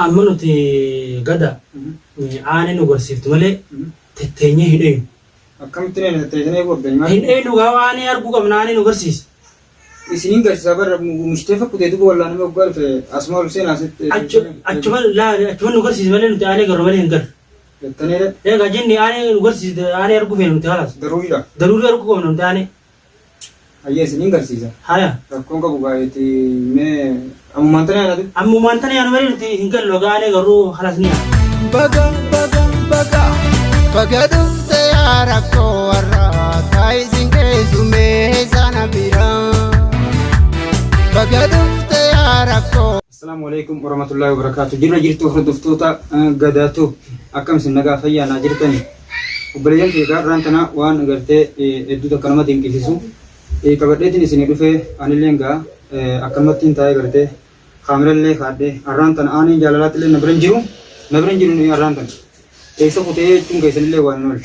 Amanuti gada aane nu gorsiiftu malee tetteenyee hidheenu. Akkamitti ne teessanii booddeenya? Hidheenu gaafa aane arguu qabna aane nu gorsiisa. Isiniin garsiisaa bara mushiteefa kuteetu wallaan nama garfe asuma ulseen asitti. Achuma nu gorsiisa malee nuti aane garuu malee hin garre. Jettaniidha? Egaa jenni aane nu gorsiisa aane arguu feene nuti halas. Daruuriidha? Daruurii arguu qabna nuti aane. Ayyee isiniin garsiisa. Haya. Rakkoon qabu baay'eeti mee ammumaan tana yaadatu? Ammumaan tana yaadu malee nuti hin gallu egaa aane garuu halas ni yaadu. Baga dhufte yaa rakkoo warraa taayisin keessumee sana biraa. Baga dhufte yaa rakkoo. Assalaamu alaikum warahmatullahi wabarakatuh. Jirtu hordoftoota gadaatu akkam isin nagaa fayyaanaa jirtani. Obboleeyyan keegaa irraan tana waan agartee hedduu takka nama dinqisiisu. Qabadheetiin isinii dhufee anillee egaa akkanumattiin taa'ee agartee kaamerallee kaadhee irraan tana aaniin jaalalaatti illee na biran jiru irraan tana. Eessa kutee jechuun keessanillee waan hin oolle.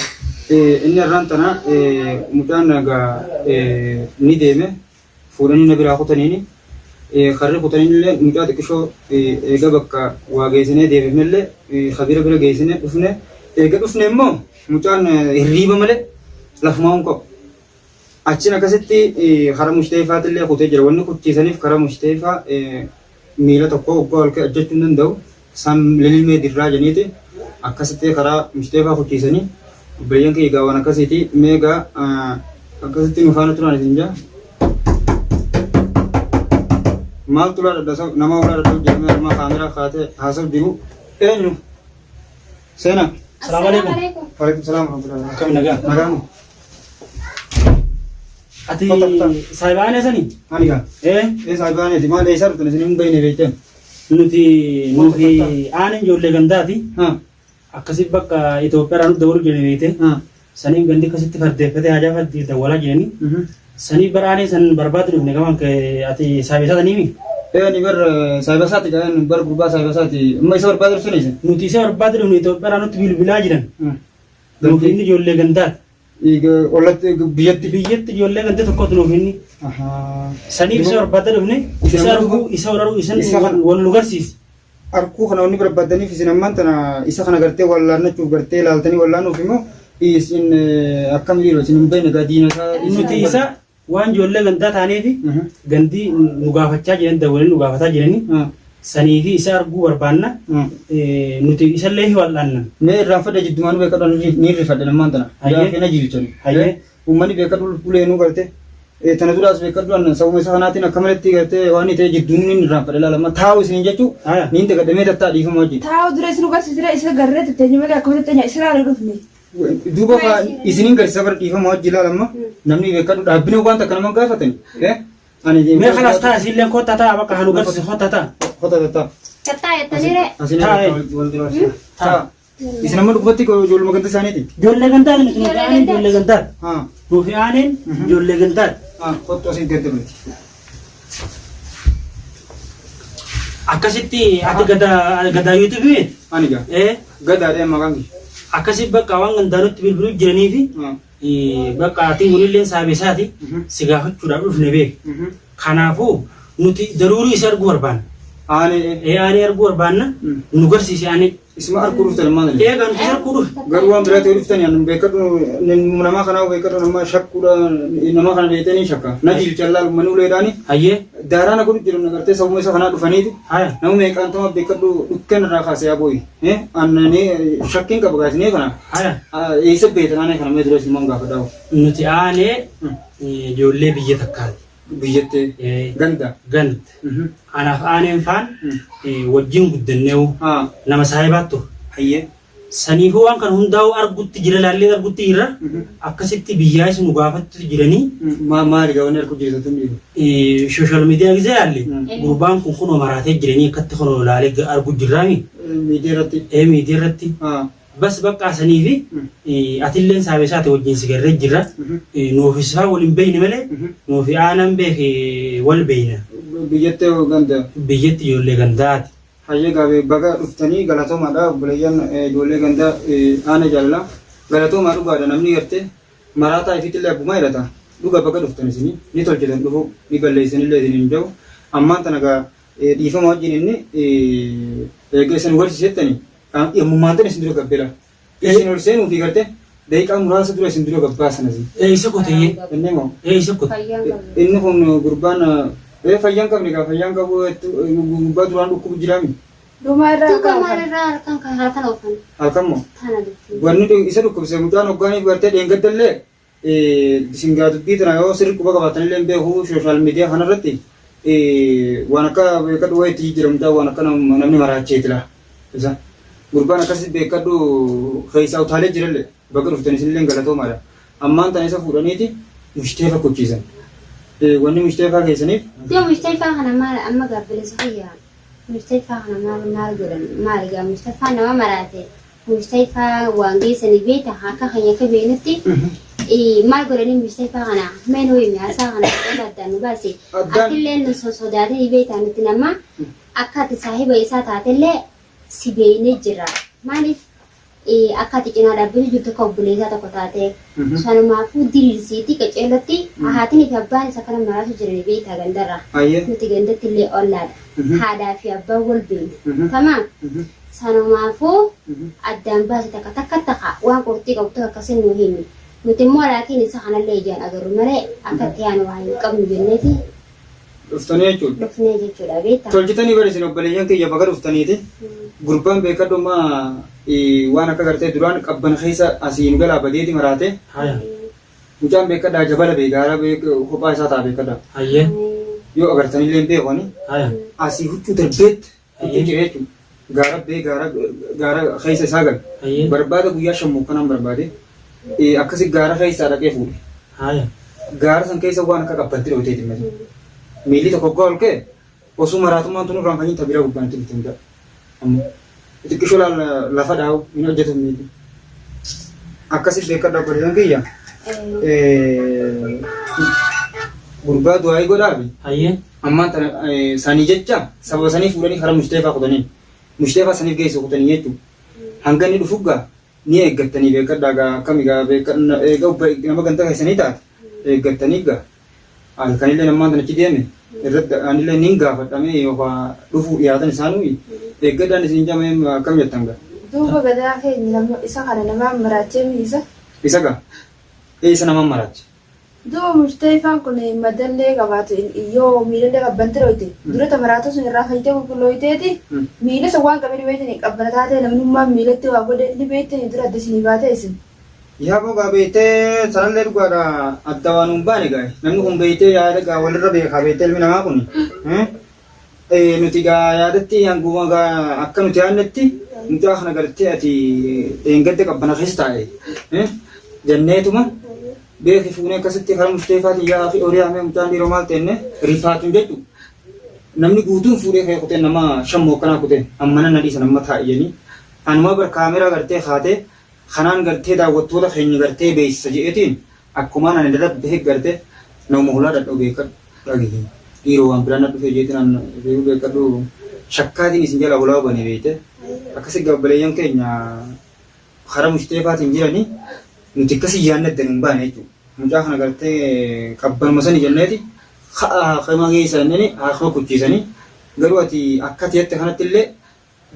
Inni irraan tana mucaan egaa ni deeme fuudhanii na biraa kutaniini. Karri kutaniinillee mucaa xiqqishoo eega bakka waa geessinee deebifnellee kabira bira geessinee dhufne. Eega dhufne immoo mucaan hirriiba malee lafumaa hin qabu. Achiin akkasitti karaa mushteefaatillee kutee jira. Wanni kuchiisaniif karaa mushteefaa miila tokko oggoo halkee ajjachuu hin danda'u. Isaan lilmee dirraa jeniiti. Akkasitti karaa mushteefaa kuchiisanii obboleeyyan kee egaa waan akkasiiti meegaa akkasitti nu faana turan isin jaa. Maaltu laadha nama ulaa dhadhau jedhamee armaa kaameraa kaatee haasaf jiru eenyu seenaa. Salaamu alaikum. Waalaikum salaam warahmatullahi. Akkam nagaa. Nagaanu. Ati saayibaanee sanii? Anigaa. Saayibaaneeti maal eessaa dhuftan isin hin bayne beektan? Nuti aaneen ijoollee gandaati. Akkasii bakka Itoophiyaa nuti dabalu jedhanii beekte. Saniif gandi akkasitti fardeeffatee hajaa fardii dawwalaa jedhanii. Saniif baraanee san barbaadu dhufne gamaan ati saayibasaa taniimi? Ani bar saayibasaati kan bar gurbaa saayibasaati. Amma isa barbaadu dhuftan nuti isa barbaadu dhufne Itoophiyaa nutti bilbilaa jiran. Nuti inni ijoollee gandaati. Ollatti biyyatti ijoollee gandee tokkotu nuuf inni. Saniif isa barbaadu dhufne isa wararuu isan wal nu garsiisi. Arkuu kana wanni barbaadaniif isin ammaan tana isa kana gartee wallaannachuuf gartee ilaaltanii wallaanuuf immoo isin akkam dhiiroo isin hin beekne gadiina isaa. Nuti isa waan ijoollee gandaa taaneefi gandii nu gaafachaa jiran dawwalee nu gaafataa jiranii saniifi isa arguu barbaanna nuti isallee hin wal'aanna. Mee irraanfadha jiddumaan beekadhu ni irrifadha nammaan tana. Gaafii na jiilchani. Uummanni beekadhu uleenuu gartee. Tana duraas beekadhu sabuma isa kanaatiin akka malatti gartee waan ta'e jidduun ni irraanfadha ilaalama. Taa'u isin jechuun ni hin tagadhamee tattaa dhiifama hojii. Taa'u dura isin garsiisira isa garree tatteenyu malee akkuma tatteenyaa isa laalee dhufne. Duuba isiniin garsiisa bara dhiifama hojii ilaalama. Namni beekadhu dhaabbina waan takka nama gaafatani. Mee kanaas ta'a isillee kottaa ta'a bakka hanu garsiisa kottaa ta'a. Kottaa. Kattaa jettaniire. Ta'a. Isin amma dubbatti ijoollee gantaa isaaniiti. Ijoollee gantaa nuti aaneen ijoollee gantaa. Nuti aaneen ijoollee gantaa. Kottu asii gadda miti. Akkasitti ati gadaa yuutuubii beektu? Aniga. Gadaadhaan maqaan kee. Akkasii bakka waan gandaa nutti bilbiluu jiranii fi bakka ati waliillee saabesaati si gaafachuudhaaf dhufne beeku. Kanaafuu nuti daruurii isa arguu barbaanna. Aanee arguu barbaanna nu garsiise aanee. Isma arguu dhuftan maal? Eegaa nuti arguu dhufe. Garuu waan biraatti dhuftani ani beekadhu nama kanaa beekadhu nama shakkuudha nama kana beektanii shakka. Na jilchallaa manni uleedhaani. Hayyee. Daaraan godhu jiru nagartee sabuma isa kanaa dhufaniiti. Nama meeqaan tama beekadhu dhukkeen irraa kaasee abooyi. Annanii shakkiin qaba gaasinee kana. Eessa beektan aanee kana mee dura isin maan gaafadhaa? Nuti aanee ijoollee biyya takkaati. Biyyatti ganda. Anaaf aaneen faan wajjin guddanneewu nama saayibaattu. Hayyee. Saniifuu waan kana hundaa'u argutti jira laallee argutti jira akkasitti biyyaa isin gaafattu jiranii. Maali gaawwan arguu jirtu jiru? Sooshaal miidiyaa gisee yaalle gurbaan kun kunoo maraatee jiranii akkatti kunoo laalee arguu jirraami. Miidiyaa irratti. Miidiyaa irratti. Bas bakka saniifi atilleen saabesaati wajjin sigarree jirra. Nuufisfaa waliin beeyne malee nuufi aanan beeke wal beeyna. Biyyatti ganda. Biyyatti ijoollee gandaati. Hayyee gaafee baga dhuftanii galatoomaadha obboleeyyan ijoollee gandaa aana jaalala. Galatoomaa dhugaadha namni gartee maraataa ifiitillee abbuma jedhata. Dhuga baga dhuftan isinii ni tolchitan dhufu ni balleessanillee isin hin jiru. Ammaan tana dhiifama wajjin inni egaa isin barsiisettani yemmummaan ta'e isin dura gabbela. Isin ol seenuu fi gartee daqiiqaa muraasa dura isin dura gabbaasanas. Isa qoteeyye. Inni moo? Isa qote. Inni kun gurbaan fayyaan qabne gaa fayyaan qabu gurbaa duraan dhukkubu jiraami. Harkan oofan. Halkan moo? Wanni isa dhukkubse mucaan hoggaaniif gartee dheengaddallee singaa dubbii tana yoo sirri quba qabaatanillee beeku sooshaal miidiyaa kanarratti waan akka beekadhu wayitti jijjiiramtaa waan akka namni maraacheetila. Isa gurbaan akkasii beekadhu keessaa utaalee jirallee bakka dhuftan isinillee galatoomaadha. Ammaan tan isa fuudhaniiti mushteefa kochiisan. Wanni mushteefaa keessaniif. Yoo mushteefaa kana maal amma gaabbilisa fayyaa. Mushteefaa kana maal godhan maal gaa mushteefaa nama maraate mushteefaa waan geessanii beekta akka kan akka beeknutti maal godhanii mushteefaa kana meen ho'i haasaa kana addaan nu baase akillee nu sodaatee beektaa nuti nama akka ati saahiba isaa taatellee si beeknee jira maaliif akka ati cinaa dhaabbii jirtu akka obboleessaa tokko taate sanumaafuu diriirsiitii qaceellatti haatiin fi abbaan isa kana maraatu jiran beektaa gandarra nuti gandatti illee ollaadha. Haadhaa fi abbaan wal beeknu. Tamaa sanumaafuu addaan baase takka waan qortii qabdu akkasiin nu himne. Nuti immoo laakiin isa kanallee ijaan agarru malee akka ta'an waan hin qabnu jenneeti. Dhuftanii jechuudha. Dhufnee jechuudha beektaa. Tolchitanii bari isin obboleeyyan kiyya bakka dhuftaniiti. Gurbaan beekadhummaa waan akka gartee duraan qabban keessa asiin galaa badeeti maraate. Mucaan beekadhaa jabala beekaara kophaa isaa ta'a beekadhaa. Hayyee. Yoo agartanillee hin beekani asii huccuu darbeet huccuu jiree jechuudha. Gaara keessa isaa gal. Barbaada guyyaa shammuu kanaan barbaade akkasii gaara keessaa dhaqee fuudhe. Gaara san keessa waan akka qabbanti dhootee jimma. Miilli tokko ggaa ol ka'e osoo maraatummaan tun irraan fayyin tabiraa gubbaanitti bituu hin ta'a. Xiqqishoo lafa dhaa'u hin hojjetu miilli. Akkasii beekadhaa godhan kiyya. Gurbaa du'aa godhaafi. Ammaan tana sanii jecha saba sanii fuudhanii karaa mushteefaa kutanii mushteefaa saniif geessu kutanii jechuudha. Hanga inni dhufuggaa ni eeggattanii beekadhaa gaa akkamigaa nama ganta keessanii taate eeggattanii gaa halkanillee ammaan tanachi deeme irratti anillee niin gaafadhamee yookaan dhufuu dhiyaatan isaanii eeggadhaan isin jamee akkam jettan gaa. Duuba gadaa keenya isa kana namaan maraachee miisa. Isa gaa isa namaan maraache. Duuba mushteefaan kun madallee qabaatu yoo miilallee qabbanti dhoyte dura tamaraatu sun irraa fayyitee qulqullooyteeti miila isa waan qabee dhibeetanii qabbana taatee namnummaan miilatti waa godhe dhibeetanii dura adda isinii baatee isin. Yaa bogaa beektee sanallee dhugaadha adda waan hin baane gaa namni kun beektee yaada gaa walirra beekaa beektee ilmi namaa kun nuti gaa yaadatti hanguma gaa akka nuti yaadnetti nuti kana gartee ati eengadde qabbana keessa taa'e janneetuma. Beeki fuunee akkasitti karaa mushteefaatiin yaa fi horii hamee mucaan dhiiroo maal ta'enne rifaatuun jechuudha. Namni guutuun fuudhee ka'ee kutee nama shammoo akkanaa kutee ammana na dhiisa nama taa'e jedhanii anuma bar kaameraa gartee kaatee kanaan gartee daawwattoota keenya gartee beeksisa jedheetiin akkumaan ani dadhabbee gartee nama hulaa dhadhoo beekadhu dhageenya. Dhiiroo waan biraan dhufee jeetiin beekadhu shakkaatiin isin jala hulaa banee beekte akkasii gabbaleeyyan keenya karaa mushteefaatiin jiranii nuti akkasii yaannaddan hin baane jechuudha. Mucaa kana gartee qabbanuma sani jenneeti haqama keessanii haaqama kuchiisanii garuu ati akka ta'etti kanatti illee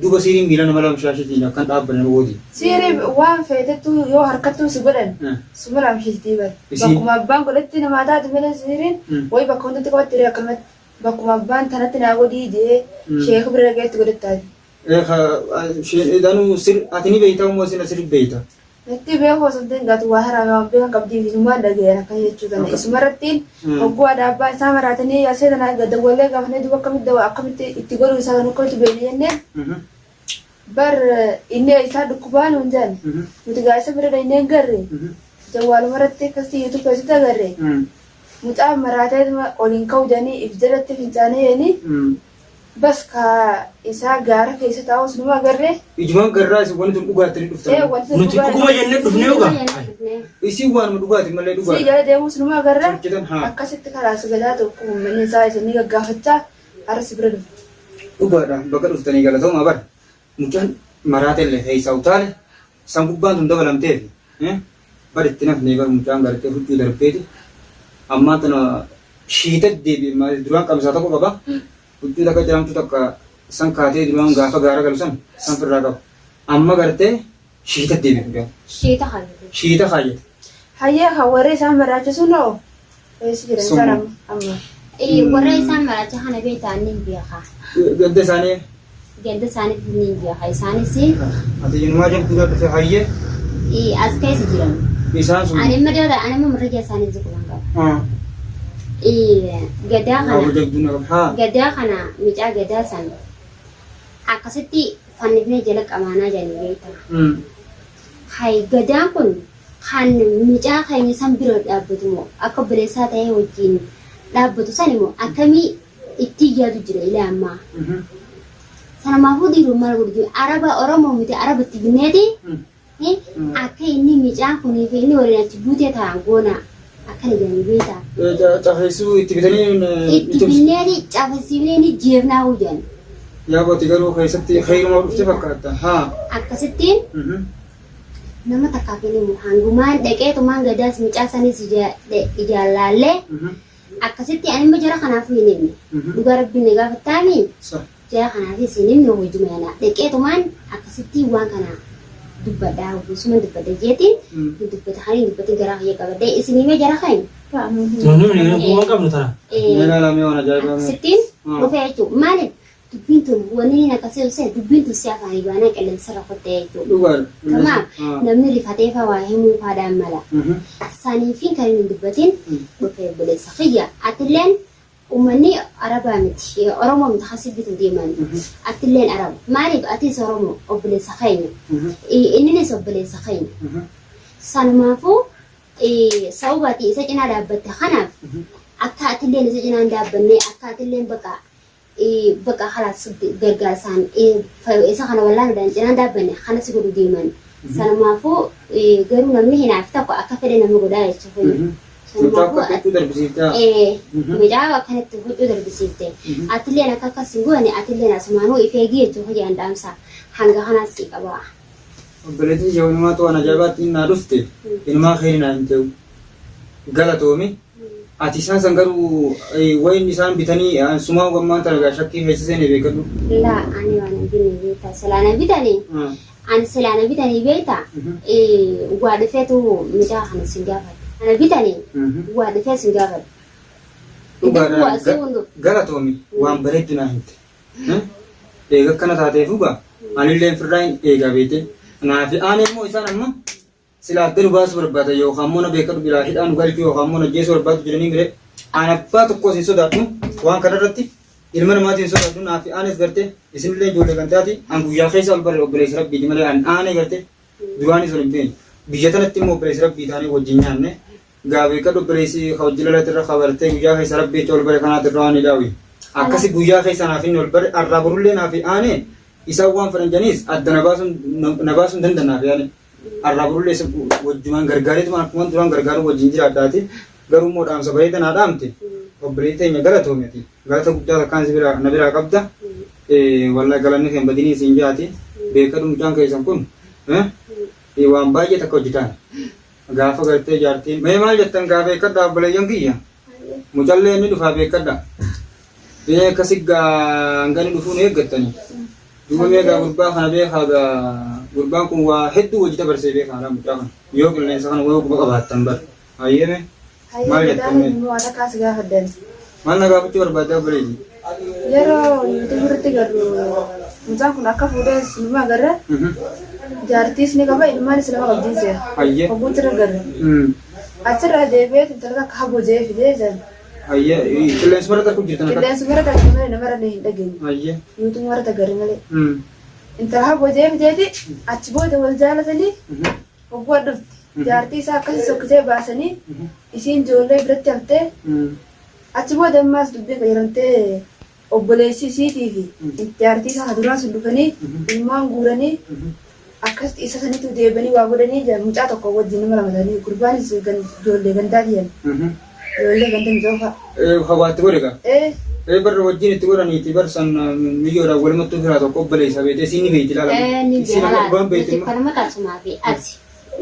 duuba siiriin miila nama lama shaashitiin akkan dhaabbanne booti. Siirii waan feetettu yoo harkattuu si godhan suma lamshiistii bari. Bakkuma abbaan godhatti namaa taate malee siiriin wayi bakka hundatti qabatti hiree akkanumatti bakkuma abbaan tanatti naa godhii jee sheeka bira dhageetti godhattaati. Danuu ati ni beeytaa moo sin asirri beeyta? Natti beeku osoo hin gaatu waa haraame waan beekan qabdii fi summaan dhageera kan jechuudha. Isumarrattiin hogguu aadaa abbaa isaa maraatanii yaasee tanaa gadawwalee gaafnee duuba akkamitti itti godhuu isaa kan akkamitti beekne jennee bar inni isaa dhukkubaan hin jaan nuti gaasa bira dhaynee garre jawwaalumarratti akkasii yuutuub keessatti agarre mucaa maraatee oliin ka'uu jedhanii if jalatti fincaanee jedhanii bas ka isaa gaara keessa taa'us numa agarre. Ijumaan garraa isin wanti dhugaatii dhuftan. Nuti dhuguma jennee dhufnee dhugaa. Isin waanuma dhugaatii malee dhugaatii. Si jala deemus numa agarra. Akkasitti karaa sagadaa tokko uummanni isaa isinii gaggaafachaa har'as bira dhufu. Dhugaadha bakka dhuftanii galatooma bara. Mucaan maraatee illee keessaa utaale san gubbaan tun dabalamteef bari itti nafnee bara mucaan gartee huccuu darbeeti ammaa tana shiita deebi'e duraan qabsaa tokko qaba. huccuu takka jedhamtu takka san kaatee duraan gaafa gaara galu san firraa qabu. Amma gartee shiita deebi'u. Shiita hayyate. Shiita hayyate. Hayyee kan warri isaan baraachisu noo? Eessi jiran isaan amma. Warra isaan maraacha kana beektaa ni beeka. Gadda isaanii. Gadda isaaniif ni beeka. Isaanis ati yunumaa jirtu dhufee hayyee. As keessa jiran. Isaan sun. Ani madda ani marraja isaanii zikulan qaba. Gadaa kana micaa gadaa san akkasitti fannifnee jala qamaanaa jiranii beektaa. Hay gadaan kun kan micaa keenya san bira dhaabbatu moo akka bileessaa ta'ee wajjin dhaabbatu san immoo akkamii itti yaadu jira ilaa ammaa. Sanamaafuu dhiiruu maal godhu araba Oromoo miti arabatti binneeti akka inni micaa kunii fi inni waliin achi buutee ta'an goona akkana jedhanii beektaa. Cafeessuu itti bitanii. Itti binneeti cafeessiifnee jeefnaa hojjan. Yaa booti garuu keessatti xeeruma dhufte fakkaata. Akkasittiin nama takkaaf inni hangumaan dhaqeetumaan gadaas micaa sanis ijaallaallee akkasitti ani immoo jara kanaaf hin himne dhugaa rabbiin gaafattaanii jara kanaafis hin himne hojii mana dhaqeetumaan akkasitti waan kana dubbadhaa hojii dubbadha jeetiin dubbata hani dubbata garaa kiyya qabadhee isin himee jara kayin. Akkasittiin dhufee jechuudha maaliif dubbiin tun wanni akkasii ibsee dubbiin tun si afaan ibaanaa qilleensarra qottee jechuudha. Kanaaf namni rifatee fawaa himuu faadhaan mala. Saniifiin kan hin dubbatin dhufee buleessa xiyya. Atilleen uummanni arabaa miti Oromoo miti hasibitu deeman. Atilleen araba maaliif atis Oromoo obboleessa keenya. Inninis obboleessa keenya. Sanumaafuu sababati isa cinaa dhaabbatte kanaaf akka atilleen isa cinaa hin dhaabbanne akka atilleen bakka halas gargaarsaan isa kana wallaanuudhaan cinaan dhaabbanne kana si godhu deeman. Sanumaafuu garuu namni hinaaf tokko akka fedhe namni godhaa jechuudha. Midhaa akkanatti huccuu darbisiifte. Atilleen akka akkas hin goone atilleen asumaanuu ifeegii jechuudha jedhan dhaamsa hanga kanaas qaba. Obboleettiin jawwanumaa to'an ajaa'ibaatti innaa dhufte ilmaa keenyaa hin ta'u galatoomi. Ati isaan san garuu wayin isaan bitanii sumaa gammaan talagaa shakkii keessiseen beekadhu. Laa ani waan hin binne beektaa silaana bitanii. Ani silaana bitanii beektaa waa dhufeetu midhaa kana sin gaafata. Ana bitanii waa dhufee sin gaafata. Galatoomi waan bareeddu naa himte. Eega akkana taateef dhugaa anillee firraa eegaa beekte. Naafi aan immoo isaan amma silaattee nu baasuu barbaada yookaan immoo na beekadhu biraa hidhaan nu galchuu yookaan immoo na jeesuu barbaadu jedhanii mire aan abbaa tokkos hin sodaadhu waan kanarratti ilma namaatiin hin sodaadhu naafi aanes gartee isinillee ijoollee kan taati aan guyyaa keessa ol barre obboleessi rabbiiti malee aan aanee gartee duraanis ol hin beekne biyya tanatti immoo obboleessi rabbii taanii wajjin nyaanne gaa beekadhu obboleessi hojii lalatti irra kabartee guyyaa keessa rabbiitti ol bare kanaatti irra waan hidhaawi akkasi guyyaa keessa naafi ol bare arraa borullee naafi aanee isaan waan fedhan janiis adda na baasuun danda'anaaf yaani arraa burullee wajjumaan gargaareetumaan akkuma duraan gargaaru wajjin jiraadhaati garuu immoo dhaamsa bareeda naa dhaamte obboleettii teenya galatoometi galata guddaa takkaan na biraa qabda wallahi galanni keen badinii siin jaati beekadhu mucaan keessan kun waan baay'ee takka hojjetaan gaafa gartee jaartiin mee maal jettan gaa beekadha obboleeyyan kiyya mucallee inni dhufaa beekadha beekasiggaa hangani dhufuun eeggattanii Dua mega gurbaa kana beekaa gurbaan kun waa hedduu hojii dabarsee beekaa mucaa kana yoo qilleensa kana wayii quba qabaattan bar hayyeeme maal jettanii maal na gaafachuu barbaadde obboleetti yeroo nuti birratti garuu mucaan kun akka fuudhee sinuma agarra jaartiis ni qaba ilmaanis nama qabdiisee hogguutti garra achirraa deebi'ee intala akka habojee fidee jan qilleensa marata kun jirtan akka qilleensa marata kan malee nama irra hin dhageenye nuti marata garri malee intala habojee fideeti achi booda wal jaalatanii hogguu dhufti jaartii isaa akkasii sokkisee baasanii isiin ijoollee biratti haftee achi booda ammaas dubbii qayyarantee obboleessi isiitii fi jaartii isaa duraa sun dhufanii ilmaan guuranii akkasitti isa sanitti deebanii waa godhanii mucaa tokko wajjin nama lamatanii gurbaanis ijoollee gandaa jiran ijoollee ganda mijoofa. Hawaatti godhega. Barra wajjin itti godhaniiti barsan miyyoodhaan walumattuu firaa tokko obboleessa beete isin ni beekti ilaala.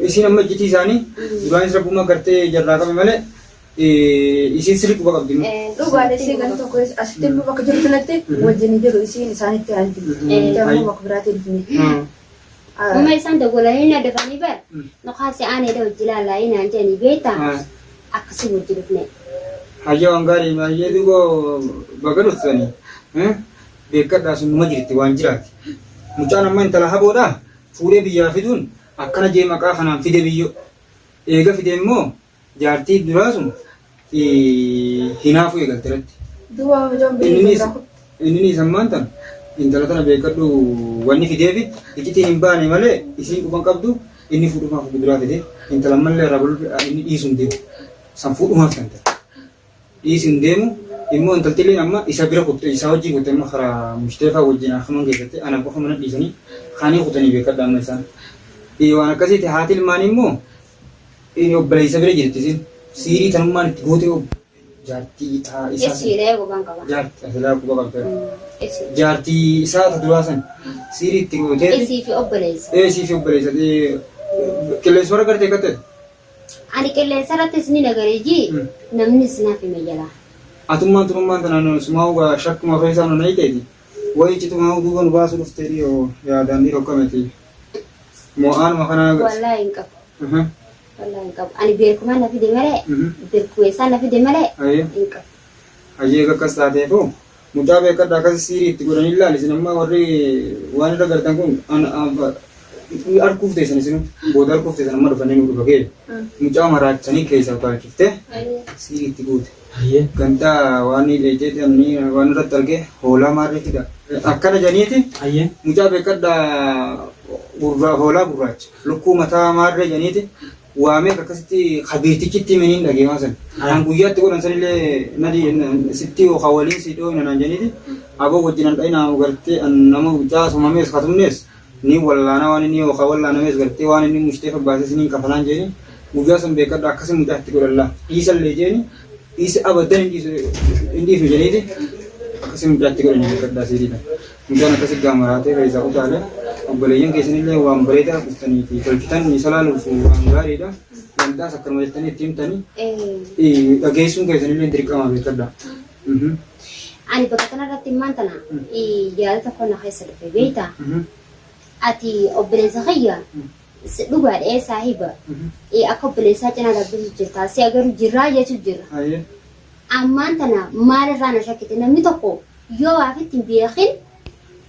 Isin amma ijjitii isaanii duraanis rabbuma gartee jarraa qabe malee isin sirriitti quba qabdi. Dhugaadha ishee ganda tokko asitti immoo bakka jiru kanatti wajjin jiru isiin isaanitti aanti. Amma bakka biraatti dhufne. Amma isaan dogolanii na dafanii bar nuqaasi aanee dha hojii laalaayi naan jedhanii beektaa akkasii hojii dhufne. Hayyee waan gaarii hayyee duuba baga dhuftanii beekadhaa sun numa jirti waan jiraati. Mucaan amma intala haboodhaa fuudhee biyyaa fiduun akkana jee maqaa kanaan fide biyyo. Eega fide immoo jaartii duraa sun hinaafuu eegalteeratti. Duuba mucaan biyya inni sammaan tan intala tana beekadhu wanni fideefi iccitiin hin baane malee isiin dhufan qabdu inni fuudhumaaf biraa fide intala mallee irraa inni dhiisuun deemu san fuudhumaaf kan ta'e. Dhiisuun deemu immoo intaltilleen amma isa bira kutte isa wajjin kutte amma karaa Musteefaa wajjin akaman keessatti ana qofa mana dhiisanii kaanii kutanii beekadha amma isaan. Waan akkasiiti haati ilmaan immoo obboleessa bira jirti isin siirii tanummaan itti goote jaartii isaa Esiiree gobaan qaba. jaartii asilaa quba qabda jaartii isaa ta duraa san siirii itti gootee Esii fi obboleessa. Esii fi obboleessa qilleensa warra gartee katte Ani qilleensa irrattis ni nagareeji namni sinaaf hime jalaa. atummaan turummaan tanaan sumaa shakkuma feesaan ona iteeti wayichi tumaa duuba nu baasu dhuftee dhiyoo yaadaan ni dhokkameti mo'aanuma kanaa Wallaahi hin qabu. Wallaahi hin qabu. Ani beekumaa na fide malee beekuweessaa na fide malee hin qabu. hayyee akkas taateefu mucaa beekadha akkas siirii itti godhanii ilaalisin amma warri waan irra gartan kun arguuf teessan isin booda arguuf teessan amma dhufanii nu dhufa kee mucaa maraachanii keessa utaalchiftee siirii itti goote. Gantaa waan leejjee amni waan irratti argee hoolaa maarreetidha. Akkana janiiti mucaa beekadha hoolaa gurraacha lukkuu mataa maarree janiiti waamee akkasitti habiirtichitti miniin dhageemaa san. Kan guyyaatti godhan sanillee nadi sitti yookaan waliin si dhooyina naan janiiti aboo wajjin an dhayinaa gartee nama mucaa sumamees katumnees ni wallaana waan inni yookaan wallaanamees gartee waan inni Musteefa baasee siniin kafalaan jeeni guyyaa san beekadha akkasi mucaa itti godhalla dhiisallee jeeni isi abadan indi fi janiiti akkasi mucaatti godhanii beekadhaa siidha. Mucaan akkasi gaamaraatee keessaa utaalee obboleeyyan keessanillee waan bareedaa dhuftanii fi tolchitan isa laaluuf waan gaariidha. Gandaas akkanuma jettanii itti himtanii dhageessuun keessanillee dirqama beekadhaa. Ani bakka kanarratti immaan tana yaada tokko na keessa dhufe beektaa ati obboleessa kiyya dhugaadhee saahiba akka obboleessaa cinaa dhaabbisu jirta si agaruu jirraa jechuun jirra. Ammaan tana maalirraa na shakkite namni tokko yoo waafitti hin beekin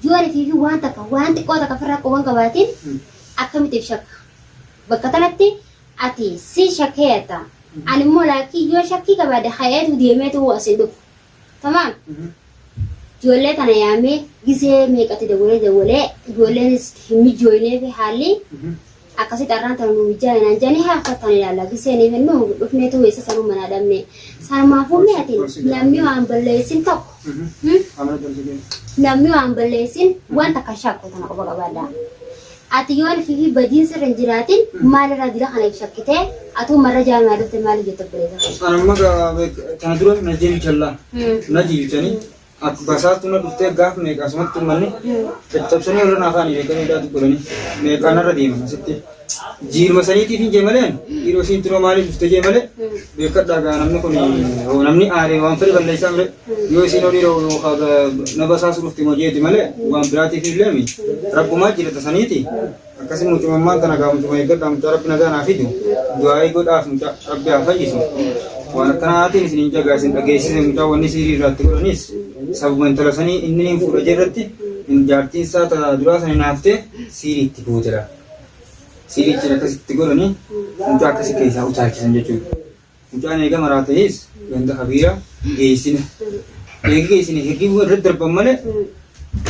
yoo ani fi waan takka waan xiqqoo takka firraa quban qabaatiin akkamittiif shakka. Bakka kanatti ati si shakkeeta ani immoo laakii yoo shakkii qabaadde hayeetu deemeetu asiin dhufu. Tamaam. Ijoollee kana yaamee gisee meeqatti dawalee ijoolleenis hin mijoonee fi haalli akkasitti arraan ta'an nu mijaa'e naan janii haa uffattan ilaalla giseenii fi nu dhufnee ta'uu isa sanuu mana dhabne sanumaafuu mi'atiin namni waan balleessin tokko namni waan balleessin waan takka shakku tana qofa qabaadha. Ati yoo fi badiin sirra hin jiraatin maalirraa dila kana shakkitee atuu marra jaamaa dhufte maali jette bireessa. Anamma kana dura na jeebichallaa na jeebichanii basaatu na dhuftee gaaf meeqa asumatti uummanni caccabsanii irra naafaan beekanii dhaatu godhanii meeqaan irra deeman asitti jiiruma saniitiif hin jee malee dhiiroo isiin tunoo maaliif dhuftee jee malee beekadhaa gaa namni kun namni aaree waan fedhe balleessaa mire yoo isiin olii na basaasu dhufte moo jeeti malee waan biraatiif illee mi rabbumaa jirata saniiti akkasii mucumammaan kana gaa mucuma eeggadhaa mucaa rabbi nagaa naa fidu du'aayii godhaaf mucaa rabbi haa fayyisu waan akkanaatiin isin jagaa isin dhageessise mucaa wanni siirii irraatti godhanis sabuma intala sanii inni hin fuudha jeerratti jaartiin isaa ta'a duraa sanii naaftee siirii itti gootedha. Siirii itti akkasitti godhanii mucaa akkasii keessaa utaalchisan jechuudha. Mucaan eega maraa ta'es ganda habiira geessine. Eegi geessine hirriibuma irratti darban malee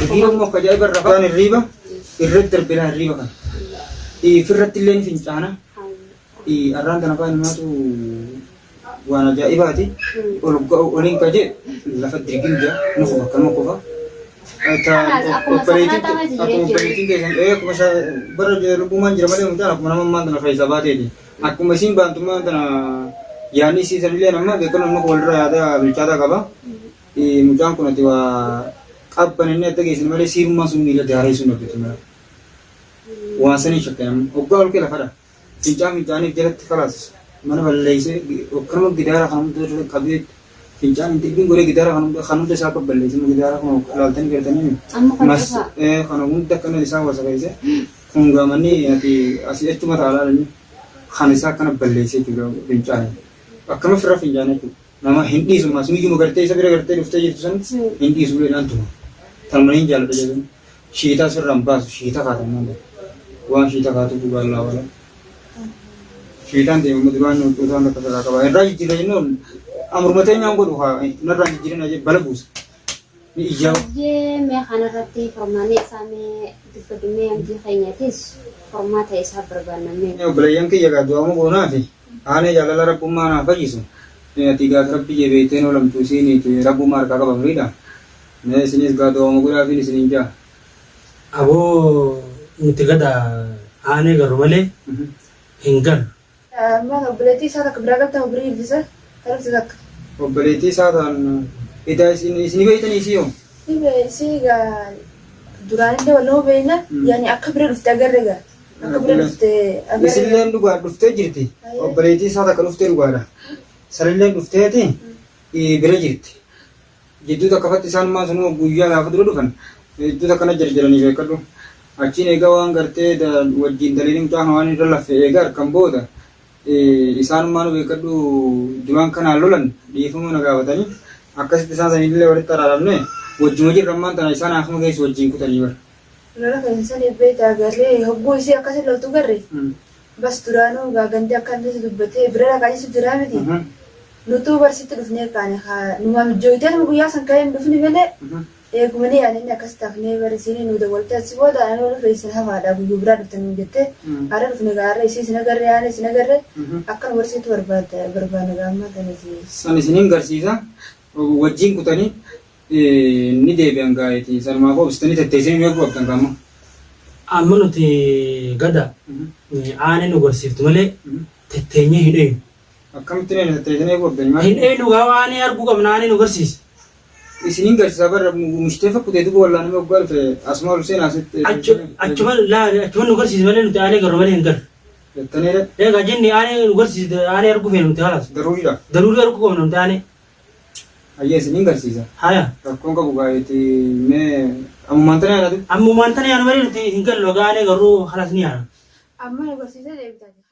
hirriiba immoo akka ajaa'iba irra fa'aan hirriiba irratti darbelaa hirriiba kana. Firratti illee ni fincaana. Arraan kana fa'aa namaatu waan ajaa'ibaati. Oliin kajee lafa dirgin jaa nuuf akkanuma qofa. Obbaleetiin keessan akkuma bara lubbumaan jira malee mucaan akkuma nama ammaan tana fayyisaa baateeti. Akkuma isiin baantummaan tana yaadni isiisan illee nama beekan nama walirra yaada bilchaataa qaba. Mucaan kun ati waa qabban inni adda geessan malee siirummaan sun miila daaree sun hojjetu mala. Waan sanii shakkan hoggaa olkee lafadha. Fincaaniif jalatti kalaas mana balleessee akkuma gidaara kanumtu qabee fincaan hin tibbin godhee gidaara kanumtu isaa akka balleessee gidaara kan ilaaltanii galtanii mas kana hunda akkana isaa wasa keessee kun gaamanii ati asii achuma taalaa kan isaa akkana balleessee jiru fincaan akkama firra fincaan jechuudha nama hin dhiisu mas miyyuu gartee isa bira gartee dhuftee jirtu san hin dhiisu beelaan tuma talmanii hin jaalladha jedhanii shiitaa sirraan baasu shiita kaatamu waan shiita kaatu gubaalaa wala shiitaan deemu duraan ututaan akka saraa qaba irraa jijjiirra jennuun amurmatee nyaan godhu haa narraa jijjiirina jee bala buusa ni ijaa Jee mee kanarratti formaanii isaa mee dubbadumee amjii keenyatis formaata isaa barbaannamee. obboleeyyan kiyya gaaddu'amu goonaa fi aanee jaalala rabbummaa naaf fayyisu ati gaaf rabbi jebeeteen olamtu isiiniiti rabbummaa harkaa qabamriidha isinis gaaddu'amu godhaafiin isiniin jaa Aboo nuti gada aanee garuu malee hin galu. Mana obboleettii isaa takka biraa galtan obboleettii iblisa karabsi takka. obboleettii isaa ta'an idaa isinii beeytanii isii yoo Isii duraanillee wal beeyna yaani akka bira dhufte agarre gaa akka bira dhufte agarre. isilleen dhugaa dhuftee jirti obboleettii isaa takka dhuftee dhugaadha salilleen dhufteeti bira jirti jidduu takka fatti isaan maa sunuu guyyaa gaafa dura dhufan jidduu takkana jarjaranii beekadhu achiin egaa waan gartee wajjin daliilii mucaan waan irra laffe egaa harkan booda isaan maanu beekadhu duraan kanaan lolan dhiifamuu na gaafatanii akkasitti isaan sanillee walitti araaramne wajjuma jirrammaan tana isaan akkuma geessu wajjin kutanii bara. Lola kan isaan beektaa agarree hogguu isii akkasii loltu garre bas duraanuu gaagandee akka inni dubbatee bira dhaqaa isu jiraa miti. Nutuu barsiitti dhufnee kaane numaaf jooyitee nama guyyaa san ka'ee hin dhufni malee eegumanii yaadanii akkas taafnee barsiisanii nu dabaltee asii booda ani wal fe'iisan hafaadha guyyuu biraa dhuftanii jettee haadha dhufne gaarra isii isin agarre yaada isin agarre akka nu barsiitu barbaadna gaammaa taniti. San isiniin garsiisa wajjin kutanii ni deebi'an gaa'eeti sanumaaf obsitanii tetteessanii meequu qabdan qaama. Amma nuti gada aanee nu barsiiftu malee tetteenyee hin eegnu. Akkamitti tetteessanii meequu qabdan maal? Hin eegnu gaa aanee arguu qabna aanee nu barsiisa. Isiniin garsiisaa bara mushtee fakkutee duuba wallaan nama oggaa dhufe asuma ol seenaa asitti. Achuma nu barsiisa malee nuti aanee garuu malee hin galu. Jettaniidha. Egaa jenni aanee nu barsiisa aanee arguu feena nuti haalaas. Daruuriidha. Daruurii arguu qabna nuti aanee. Hayyee isiniin garsiisa. Haya. Rakkoon qabu gaa'eeti mee ammumaan tana yaadatu? Ammumaan tana yaadu malee nuti hin galu aanee garuu haalaas ni yaada. Amma nu barsiisee deebitaa jira.